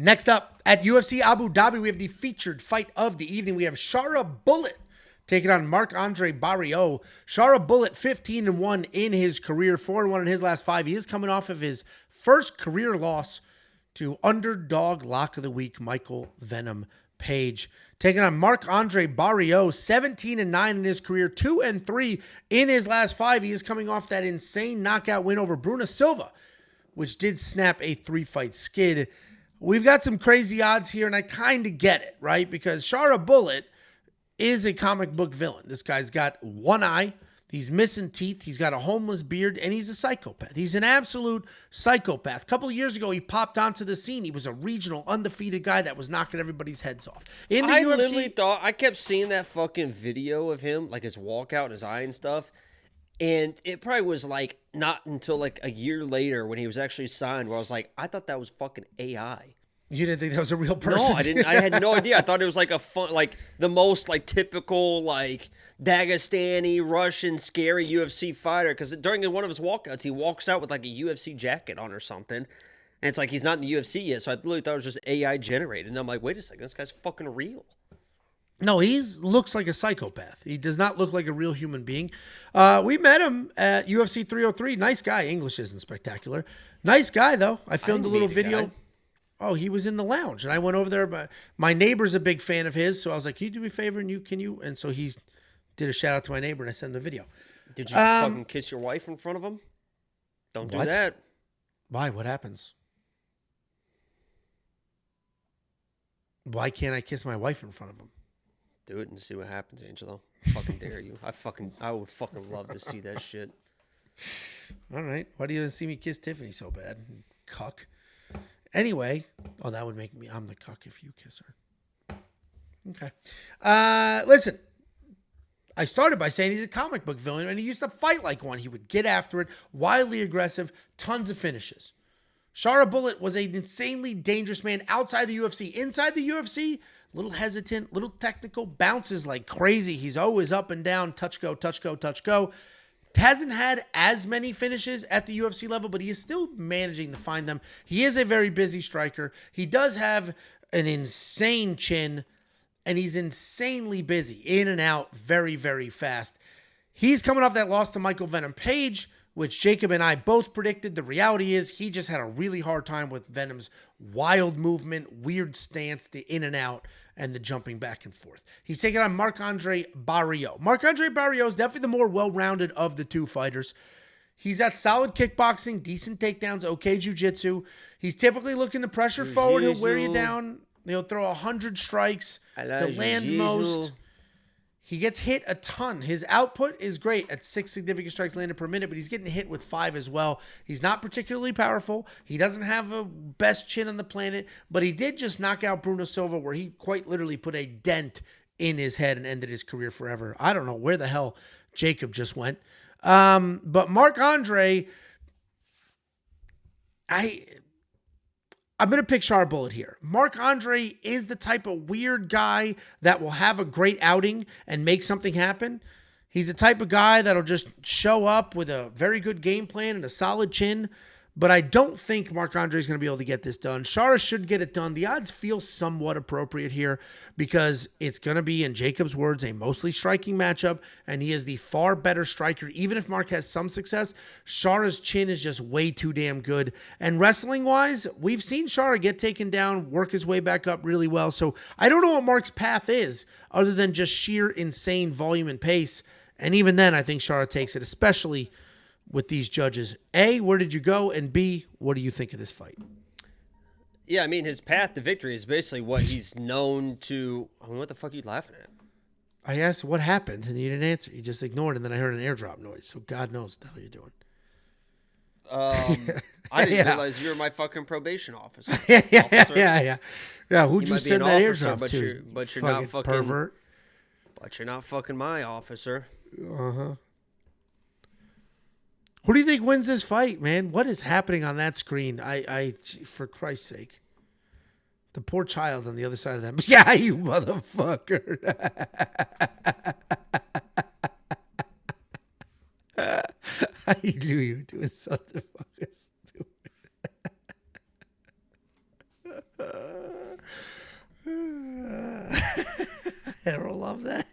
Next up, at UFC Abu Dhabi, we have the featured fight of the evening. We have Shara Bullet taking on Marc-Andre Barriault. Shara Bullet, 15-1 in his career, 4-1 in his last 5. He is coming off of his first career loss to underdog lock of the week, Michael Venom Page. Taking on Marc-Andre Barriault, 17-9 in his career, 2-3 in his last 5. He is coming off that insane knockout win over Bruno Silva, which did snap a 3-fight skid. We've got some crazy odds here, and I kind of get it, right? Because Shara Bullet is a comic book villain. This guy's got one eye. He's missing teeth. He's got a homeless beard, and he's a psychopath. He's an absolute psychopath. A couple of years ago, he popped onto the scene. He was a regional, undefeated guy that was knocking everybody's heads off. In the I UFC, literally thought, I kept seeing that fucking video of him, like his walkout and his eye and stuff. And it probably was like not until like a year later when he was actually signed where I was like, I thought that was fucking AI. You didn't think that was a real person? No, I didn't. I had no idea. I thought it was like a fun, like the most like typical like Dagestani Russian scary UFC fighter. Because during one of his walkouts, he walks out with like a UFC jacket on or something, and it's like he's not in the UFC yet. So I literally thought it was just AI generated. And I'm like, wait a second, this guy's fucking real. No, he looks like a psychopath. He does not look like a real human being. We met him at UFC 303. Nice guy. English isn't spectacular. Nice guy, though. I filmed a little video. Guy. Oh, he was in the lounge, and I went over there. But my neighbor's a big fan of his, so I was like, "Can you do me a favor?" And can you? And so he did a shout out to my neighbor, and I sent him the video. Did you fucking kiss your wife in front of him? Don't do that. Why? What happens? Why can't I kiss my wife in front of him? Do it and see what happens, Angelo. Fucking dare you. I would fucking love to see that shit. All right. Why do you see me kiss Tiffany so bad? Cuck. Anyway. Oh, that would make me, I'm the cuck if you kiss her. Okay. Listen. I started by saying he's a comic book villain, and he used to fight like one. He would get after it, wildly aggressive, tons of finishes. Shara Bullet was an insanely dangerous man outside the UFC. Inside the UFC, little hesitant, little technical, bounces like crazy. He's always up and down, touch, go, touch, go, touch, go. Hasn't had as many finishes at the UFC level, but he is still managing to find them. He is a very busy striker. He does have an insane chin, and he's insanely busy, in and out, very, very fast. He's coming off that loss to Michael Venom Page, which Jacob and I both predicted. The reality is he just had a really hard time with Venom's wild movement, weird stance, the in and out, and the jumping back and forth. He's taking on Marc-Andre Barriault. Marc-Andre Barriault is definitely the more well-rounded of the two fighters. He's got solid kickboxing, decent takedowns, okay jiu-jitsu. He's typically looking to pressure forward. He'll wear you down. He'll throw 100 strikes. He'll land most. He gets hit a ton. His output is great at 6 significant strikes landed per minute, but he's getting hit with 5 as well. He's not particularly powerful. He doesn't have a best chin on the planet, but he did just knock out Bruno Silva, where he quite literally put a dent in his head and ended his career forever. I don't know where the hell Jacob just went. But Marc-Andre, I'm going to pick Shara Bullet here. Marc-Andre is the type of weird guy that will have a great outing and make something happen. He's the type of guy that'll just show up with a very good game plan and a solid chin. But I don't think Marc-Andre is going to be able to get this done. Shara should get it done. The odds feel somewhat appropriate here because it's going to be, in Jacob's words, a mostly striking matchup, and he is the far better striker. Even if Marc has some success, Shara's chin is just way too damn good. And wrestling-wise, we've seen Shara get taken down, work his way back up really well. So I don't know what Marc's path is other than just sheer insane volume and pace. And even then, I think Shara takes it, especially with these judges. A, where did you go? And B, what do you think of this fight? Yeah, I mean, his path to victory is basically what he's known to. I mean, what the fuck are you laughing at? I asked what happened, and you didn't answer. You just ignored, and then I heard an airdrop noise. So God knows what the hell you're doing. I didn't realize you were my fucking probation officer. Yeah. Who'd you send that officer, airdrop to? But you're not fucking pervert. But you're not fucking my officer. Uh-huh. Who do you think wins this fight, man? What is happening on that screen? I for Christ's sake. The poor child on the other side of that. Yeah, you motherfucker. I knew you were doing something fucking stupid. I love that.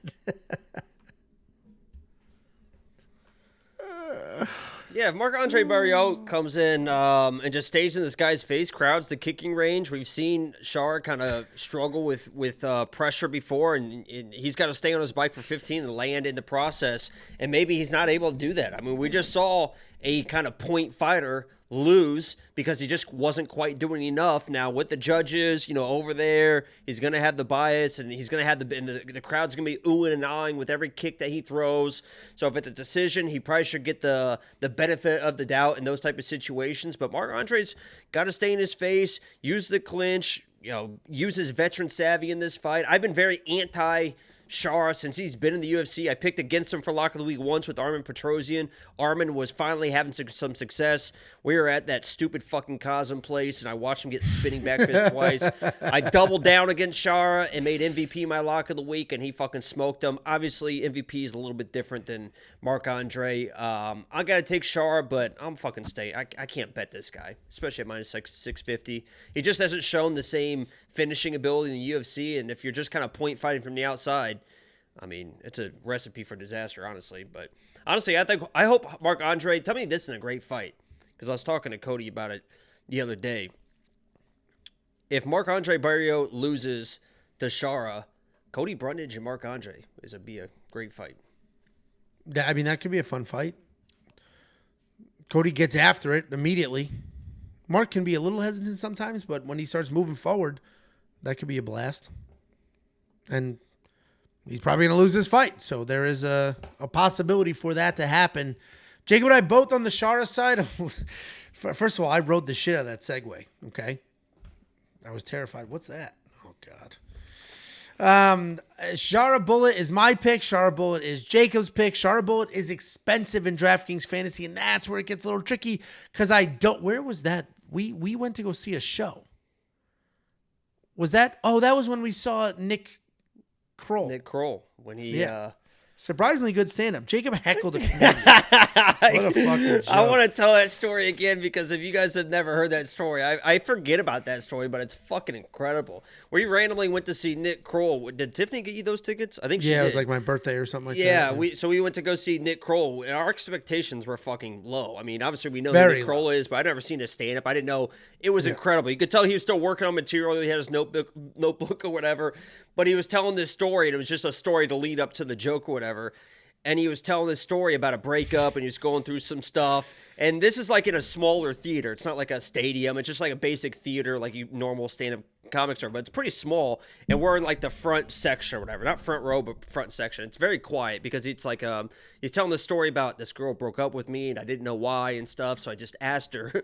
Yeah, if Marc-Andre Barriault comes in and just stays in this guy's face, crowds the kicking range. We've seen Shara kind of struggle with pressure before, and he's got to stay on his bike for 15 and land in the process, and maybe he's not able to do that. I mean, we just saw a kind of point fighter lose because he just wasn't quite doing enough. Now with the judges, over there, he's going to have the bias, and he's going to have the crowd's going to be oohing and ahhing with every kick that he throws. So if it's a decision, he probably should get the benefit of the doubt in those type of situations. But Marc-Andre's got to stay in his face, use the clinch, use his veteran savvy in this fight. I've been very anti Shara since he's been in the UFC. I picked against him for Lock of the Week once with Armin Petrosian. Armin was finally having some success. We were at that stupid fucking Cosm place, and I watched him get spinning back fist twice. I doubled down against Shara and made MVP my Lock of the Week, and he fucking smoked him. Obviously, MVP is a little bit different than Marc-Andre. I got to take Shara, but I'm fucking staying. I can't bet this guy, especially at minus 650. He just hasn't shown the same finishing ability in the UFC, and if you're just kind of point fighting from the outside, I mean, it's a recipe for disaster, honestly. But honestly, I hope Marc-Andre, tell me this isn't a great fight, because I was talking to Cody about it the other day. If Marc-Andre Barriault loses to Shara, Cody Brundage and Marc-Andre be a great fight. I mean, that could be a fun fight. Cody gets after it immediately. Mark can be a little hesitant sometimes, but when he starts moving forward, that could be a blast. And he's probably going to lose this fight. So there is a possibility for that to happen. Jacob and I both on the Shara side. First of all, I rode the shit out of that segue. Okay. I was terrified. What's that? Oh, God. Shara Bullet is my pick. Shara Bullet is Jacob's pick. Shara Bullet is expensive in DraftKings Fantasy, and that's where it gets a little tricky because where was that? We went to go see a show. Was that? Oh, that was when we saw Nick Kroll. Nick Kroll, when he surprisingly good stand-up. Jacob heckled a comedian. What a fucking joke. I want to tell that story again because if you guys have never heard that story, I forget about that story, but it's fucking incredible. We randomly went to see Nick Kroll. Did Tiffany get you those tickets? I think she did. Yeah, it was like my birthday or something like that. Yeah, we went to go see Nick Kroll, and our expectations were fucking low. I mean, obviously we know who Nick Kroll is, but I'd never seen his stand-up. I didn't know. It was incredible. You could tell he was still working on material. He had his notebook or whatever, but he was telling this story, and it was just a story to lead up to the joke or whatever. And he was telling this story about a breakup, and he was going through some stuff. And this is like in a smaller theater. It's not like a stadium. It's just like a basic theater, like you normal stand-up comics are. But it's pretty small, and we're in like the front section or whatever. Not front row, but front section. It's very quiet because it's like he's telling this story about this girl broke up with me, and I didn't know why and stuff. So I just asked her.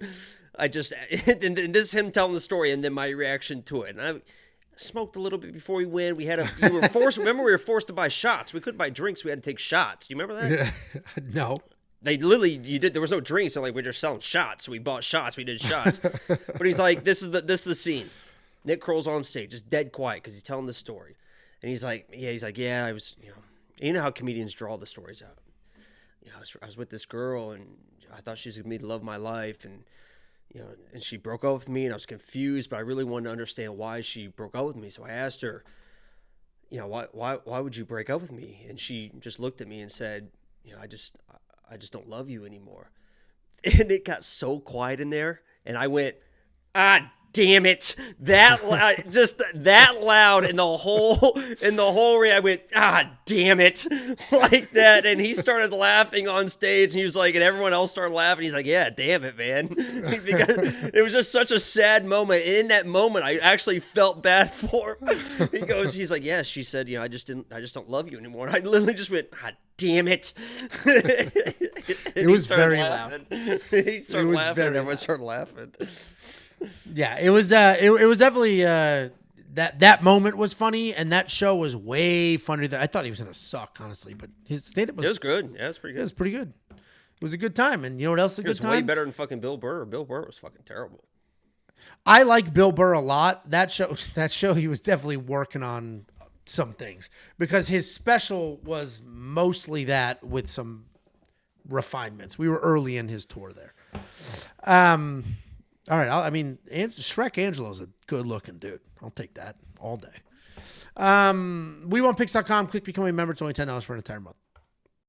and this is him telling the story, and then my reaction to it. And I smoked a little bit before we went. We were forced. Remember, we were forced to buy shots. We couldn't buy drinks. We had to take shots. Do you remember that? No. They literally, there was no drinks. So like we're just selling shots. So we bought shots. We did shots. But he's like, this is the scene. Nick Kroll's on stage, just dead quiet because he's telling the story, and he's like, I was, you know how comedians draw the stories out. I was with this girl, and I thought she's gonna be the love of my life, and and she broke up with me, and I was confused, but I really wanted to understand why she broke up with me. So I asked her, why would you break up with me? And she just looked at me and said, I just don't love you anymore. And it got so quiet in there, and I went, damn it, that loud, just that loud in the whole ring. I went, damn it, like that. And he started laughing on stage, and he was like, and everyone else started laughing. He's like, yeah, damn it, man. Because it was just such a sad moment. And in that moment, I actually felt bad for him. He's like, yeah, she said, I just don't love you anymore. And I literally just went, damn it. It was very loud. He started laughing, and everyone started laughing. Yeah, it was definitely that moment was funny, and that show was way funnier than I thought he was gonna suck, honestly. But his stand-up was good. Yeah, it was pretty good. It was pretty good. It was a good time, and you know what else is a good time? It was way better than fucking Bill Burr. Bill Burr was fucking terrible. I like Bill Burr a lot. That show he was definitely working on some things because his special was mostly that with some refinements. We were early in his tour there. All right, Shrek Angelo's a good-looking dude. I'll take that all day. We want picks.com. Click become a member. It's only $10 for an entire month.